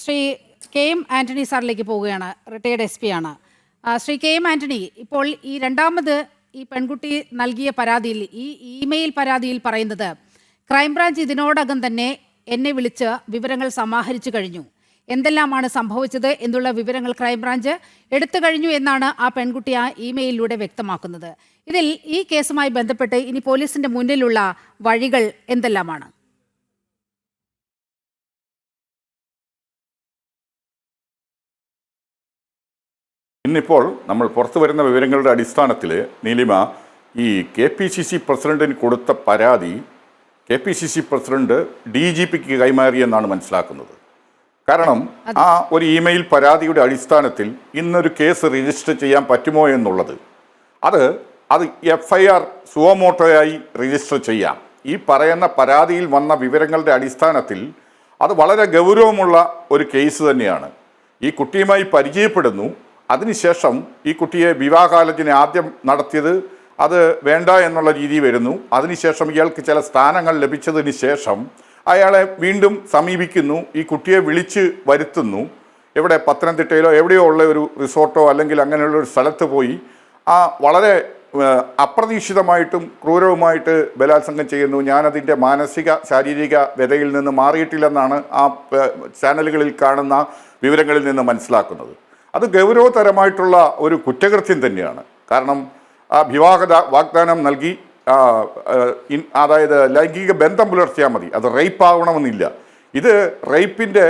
Shri K M Antony സാറിലേക്ക് പോവുകയാണ്. Retired SP ആണ്. Shri K M Antony, ഇപ്പോൾ ഈ രണ്ടാമത് ഈ പെൺകുട്ടി നൽകിയ പരാതിയിൽ, ഈ ഇമെയിൽ പരാതിയിൽ പറയുന്നത്, ക്രൈംബ്രാഞ്ച് ഇതിനോടകം തന്നെ എന്നെ വിളിച്ച് വിവരങ്ങൾ സമാഹരിച്ചു കഴിഞ്ഞു, എന്തെല്ലാമാണ് സംഭവിച്ചത് എന്നുള്ള വിവരങ്ങൾ ക്രൈംബ്രാഞ്ച് എടുത്തു കഴിഞ്ഞു എന്നാണ് ആ പെൺകുട്ടി ആ ഇമെയിലിലൂടെ വ്യക്തമാക്കുന്നത്. ഇതിൽ ഈ കേസുമായി ബന്ധപ്പെട്ട് ഇനി പോലീസിന്റെ മുന്നിലുള്ള വഴികൾ എന്തെല്ലാമാണ്? ഇന്നിപ്പോൾ നമ്മൾ പുറത്തു വരുന്ന വിവരങ്ങളുടെ അടിസ്ഥാനത്തിൽ നീലിമ ഈ KPCC പ്രസിഡന്റിന് കൊടുത്ത പരാതി KPCC പ്രസിഡന്റ് DGPക്ക് കൈമാറിയെന്നാണ് മനസ്സിലാക്കുന്നത്. കാരണം ആ ഒരു ഇമെയിൽ പരാതിയുടെ അടിസ്ഥാനത്തിൽ ഇന്നൊരു കേസ് രജിസ്റ്റർ ചെയ്യാൻ പറ്റുമോ എന്നുള്ളത്, അത് FIR സുവമോട്ടോയായി രജിസ്റ്റർ ചെയ്യാം. ഈ പറയുന്ന പരാതിയിൽ വന്ന വിവരങ്ങളുടെ അടിസ്ഥാനത്തിൽ അത് വളരെ ഗൗരവമുള്ള ഒരു കേസ് തന്നെയാണ്. ഈ കുട്ടിയുമായി പരിചയപ്പെടുന്നു, അതിനുശേഷം ഈ കുട്ടിയെ വിവാഹാലോചന ആദ്യം നടത്തിയത് അത് വേണ്ട എന്നുള്ള രീതി വരുന്നു. അതിനുശേഷം ഇയാൾക്ക് ചില സ്ഥാനങ്ങൾ ലഭിച്ചതിന് ശേഷം അയാളെ വീണ്ടും സമീപിക്കുന്നു, ഈ കുട്ടിയെ വിളിച്ച് വരുത്തുന്നു. എവിടെ, പത്തനംതിട്ടയിലോ എവിടെയോ ഉള്ള ഒരു റിസോർട്ടോ അല്ലെങ്കിൽ അങ്ങനെയുള്ള ഒരു സ്ഥലത്ത് പോയി വളരെ അപ്രതീക്ഷിതമായിട്ടും ക്രൂരവുമായിട്ട് ബലാത്സംഗം ചെയ്യുന്നു. ഞാനതിൻ്റെ മാനസിക ശാരീരിക വ്യതയിൽ നിന്ന് മാറിയിട്ടില്ലെന്നാണ് ആ ചാനലുകളിൽ കാണുന്ന വിവരങ്ങളിൽ നിന്ന് മനസ്സിലാക്കുന്നത്. അത് ഗൗരവതരമായിട്ടുള്ള ഒരു കുറ്റകൃത്യം തന്നെയാണ്. കാരണം ആ വിവാഹ വാഗ്ദാനം നൽകി, അതായത് ലൈംഗിക ബന്ധം പുലർത്തിയാൽ മതി, അത് റേപ്പ് ആവണമെന്നില്ല. ഇത് റേപ്പിൻ്റെ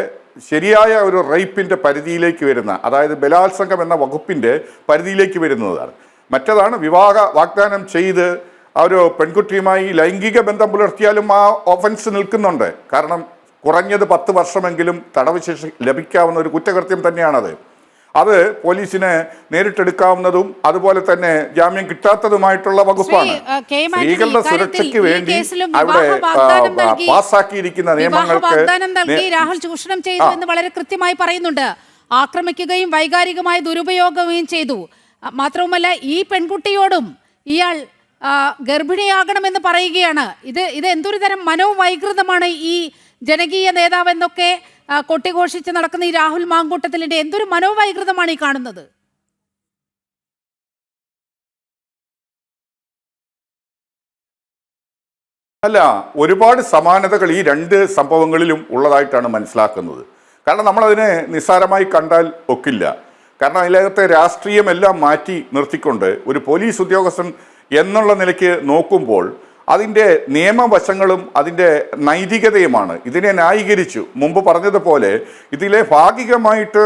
ശരിയായ ഒരു റേപ്പിൻ്റെ പരിധിയിലേക്ക് വരുന്ന, അതായത് ബലാത്സംഗം എന്ന വകുപ്പിൻ്റെ പരിധിയിലേക്ക് വരുന്നതാണ്. മറ്റതാണ് വിവാഹ വാഗ്ദാനം ചെയ്ത് ആ ഒരു പെൺകുട്ടിയുമായി ലൈംഗിക ബന്ധം പുലർത്തിയാലും ആ ഒഫൻസ് നിൽക്കുന്നുണ്ട്. കാരണം കുറഞ്ഞത് 10 വർഷമെങ്കിലും തടവ് ശിക്ഷ ലഭിക്കാവുന്ന ഒരു കുറ്റകൃത്യം തന്നെയാണത്. അത് പോലീസിന് നേരിട്ടെടുക്കാവുന്നതും അതുപോലെ തന്നെ ജാമ്യം കിട്ടാത്തതുമായിട്ടുള്ള വകുപ്പാണ്. സ്ത്രീകളുടെ സുരക്ഷയ്ക്ക് വേണ്ടി അവിടെ പാസ്സാക്കിയിരിക്കുന്ന നിയമങ്ങൾക്ക് രാഹുൽ ചൂഷണം ചെയ്തു എന്ന് വളരെ കൃത്യമായി പറയുന്നുണ്ട്. ആക്രമിക്കുകയും വൈകാരികമായി ദുരുപയോഗവും ചെയ്തു. മാത്രവുമല്ല, ഈ പെൺകുട്ടിയോടും ഇയാൾ ഗർഭിണിയാകണമെന്ന് പറയുകയാണ്. ഇത് എന്തൊരു തരം മനോവൈകൃതമാണ് ഈ ജനകീയ നേതാവ് എന്നൊക്കെ കൊട്ടിഘോഷിച്ച് നടക്കുന്ന ഈ രാഹുൽ മാങ്കൂട്ടത്തിലിന്റെ എന്തൊരു മനോവൈകൃതമാണ് ഈ കാണുന്നത്? അല്ല, ഒരുപാട് സമാനതകൾ ഈ രണ്ട് സംഭവങ്ങളിലും ഉള്ളതായിട്ടാണ് മനസ്സിലാക്കുന്നത്. കാരണം നമ്മളതിനെ നിസ്സാരമായി കണ്ടാൽ ഒക്കില്ല. കാരണം അതിലകത്തെ രാഷ്ട്രീയമെല്ലാം മാറ്റി നിർത്തിക്കൊണ്ട് ഒരു പോലീസ് ഉദ്യോഗസ്ഥൻ എന്നുള്ള നിലയ്ക്ക് നോക്കുമ്പോൾ അതിൻ്റെ നിയമവശങ്ങളും അതിൻ്റെ നൈതികതയുമാണ്. ഇതിനെ ന്യായീകരിച്ചു. മുമ്പ് പറഞ്ഞതുപോലെ ഇതിലെ ഭാഗികമായിട്ട്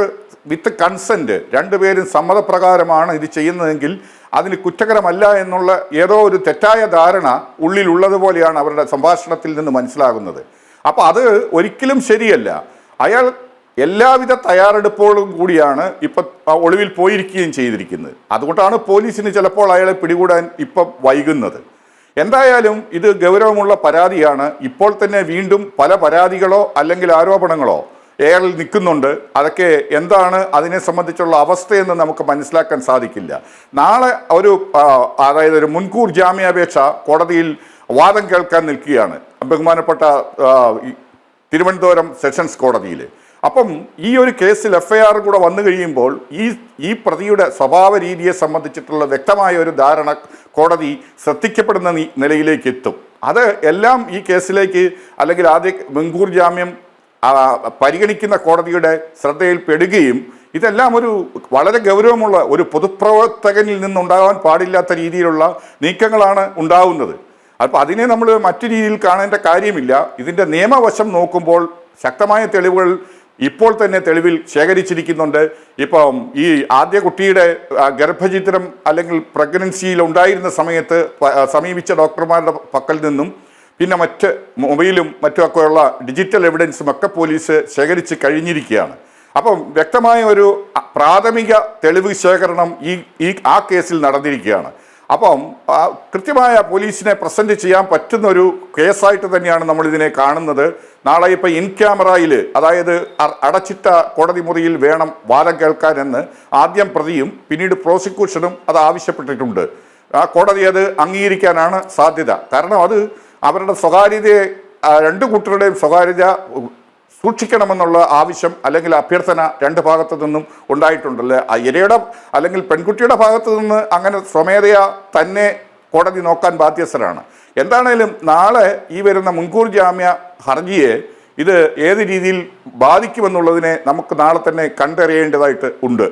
വിത്ത് കൺസെൻറ്റ്, രണ്ടുപേരും സമ്മതപ്രകാരമാണ് ഇത് ചെയ്യുന്നതെങ്കിൽ അതിന് കുറ്റകരമല്ല എന്നുള്ള ഏതോ ഒരു തെറ്റായ ധാരണ ഉള്ളിലുള്ളതുപോലെയാണ് അവരുടെ സംഭാഷണത്തിൽ നിന്ന് മനസ്സിലാകുന്നത്. അപ്പോൾ അത് ഒരിക്കലും ശരിയല്ല. അയാൾ എല്ലാവിധ തയ്യാറെടുപ്പോടും കൂടിയാണ് ഇപ്പം ഒളിവിൽ പോയിരിക്കുകയും ചെയ്തിരിക്കുന്നത്. അതുകൊണ്ടാണ് പോലീസിന് ചിലപ്പോൾ അയാളെ പിടികൂടാൻ ഇപ്പം വൈകുന്നത്. എന്തായാലും ഇത് ഗൗരവമുള്ള പരാതിയാണ്. ഇപ്പോൾ തന്നെ വീണ്ടും പല പരാതികളോ അല്ലെങ്കിൽ ആരോപണങ്ങളോ എയറിൽ നിൽക്കുന്നുണ്ട്. അതൊക്കെ എന്താണ് അതിനെ സംബന്ധിച്ചുള്ള അവസ്ഥയെന്ന് നമുക്ക് മനസ്സിലാക്കാൻ സാധിക്കില്ല. നാളെ അതായത് ഒരു മുൻകൂർ ജാമ്യാപേക്ഷ കോടതിയിൽ വാദം കേൾക്കാൻ നിൽക്കുകയാണ്, ബഹുമാനപ്പെട്ട തിരുവനന്തപുരം സെഷൻസ് കോടതിയിൽ. അപ്പം ഈ ഒരു കേസിൽ FIR കൂടെ വന്നു കഴിയുമ്പോൾ ഈ പ്രതിയുടെ സ്വഭാവ രീതിയെ സംബന്ധിച്ചിട്ടുള്ള വ്യക്തമായ ഒരു ധാരണ കോടതി ശ്രദ്ധിക്കപ്പെടുന്ന നിലയിലേക്ക് എത്തും. അത് എല്ലാം ഈ കേസിലേക്ക് അല്ലെങ്കിൽ ആദ്യ മുൻകൂർ ജാമ്യം പരിഗണിക്കുന്ന കോടതിയുടെ ശ്രദ്ധയിൽപ്പെടുകയും ഇതെല്ലാം ഒരു വളരെ ഗൗരവമുള്ള ഒരു പൊതുപ്രവർത്തകനിൽ നിന്നുണ്ടാകാൻ പാടില്ലാത്ത രീതിയിലുള്ള നീക്കങ്ങളാണ് ഉണ്ടാവുന്നത്. അപ്പോൾ അതിനെ നമ്മൾ മറ്റു രീതിയിൽ കാണേണ്ട കാര്യമില്ല. ഇതിൻ്റെ നിയമവശം നോക്കുമ്പോൾ ശക്തമായ തെളിവുകൾ ഇപ്പോൾ തന്നെ തെളിവിൽ ശേഖരിച്ചിരിക്കുന്നുണ്ട്. ഇപ്പം ഈ ആദ്യ കുട്ടിയുടെ ഗർഭചിത്രം അല്ലെങ്കിൽ പ്രഗ്നൻസിയിൽ ഉണ്ടായിരുന്ന സമയത്ത് സമീപിച്ച ഡോക്ടർമാരുടെ പക്കൽ നിന്നും പിന്നെ മറ്റ് മൊബൈലും മറ്റുമൊക്കെയുള്ള ഡിജിറ്റൽ എവിഡൻസും ഒക്കെ പോലീസ് ശേഖരിച്ച് കഴിഞ്ഞിരിക്കുകയാണ്. അപ്പം വ്യക്തമായ ഒരു പ്രാഥമിക തെളിവ് ശേഖരണം ആ കേസിൽ നടന്നിരിക്കുകയാണ്. അപ്പം കൃത്യമായ പോലീസിനെ പ്രസൻറ്റ് ചെയ്യാൻ പറ്റുന്ന ഒരു കേസായിട്ട് തന്നെയാണ് നമ്മളിതിനെ കാണുന്നത്. നാളെ ഇപ്പോൾ ഇൻ ക്യാമറയിൽ, അതായത് അടച്ചിട്ട കോടതി മുറിയിൽ വേണം വാദം കേൾക്കാനെന്ന് ആദ്യം പ്രതിയും പിന്നീട് പ്രോസിക്യൂഷനും അത് ആവശ്യപ്പെട്ടിട്ടുണ്ട്. ആ കോടതി അത് അംഗീകരിക്കാനാണ് സാധ്യത. കാരണം അത് അവരുടെ സ്വകാര്യതയെ, രണ്ടു കൂട്ടരുടെയും സ്വകാര്യത സൂക്ഷിക്കണമെന്നുള്ള ആവശ്യം അല്ലെങ്കിൽ അഭ്യർത്ഥന രണ്ട് ഭാഗത്തു നിന്നും ഉണ്ടായിട്ടുണ്ടല്ലോ. ആ ഇരയുടെ അല്ലെങ്കിൽ പെൺകുട്ടിയുടെ ഭാഗത്തു നിന്ന് അങ്ങനെ സ്വമേധയാ തന്നെ കോടതി നോക്കാൻ ബാധ്യസ്ഥരാണ്. എന്താണേലും നാളെ ഈ വരുന്ന മുൻകൂർ ജാമ്യ ഹർജിയെ ഇത് ഏത് രീതിയിൽ ബാധിക്കുമെന്നുള്ളതിനെ നമുക്ക് നാളെ തന്നെ കണ്ടറിയേണ്ടതായിട്ട് ഉണ്ട്.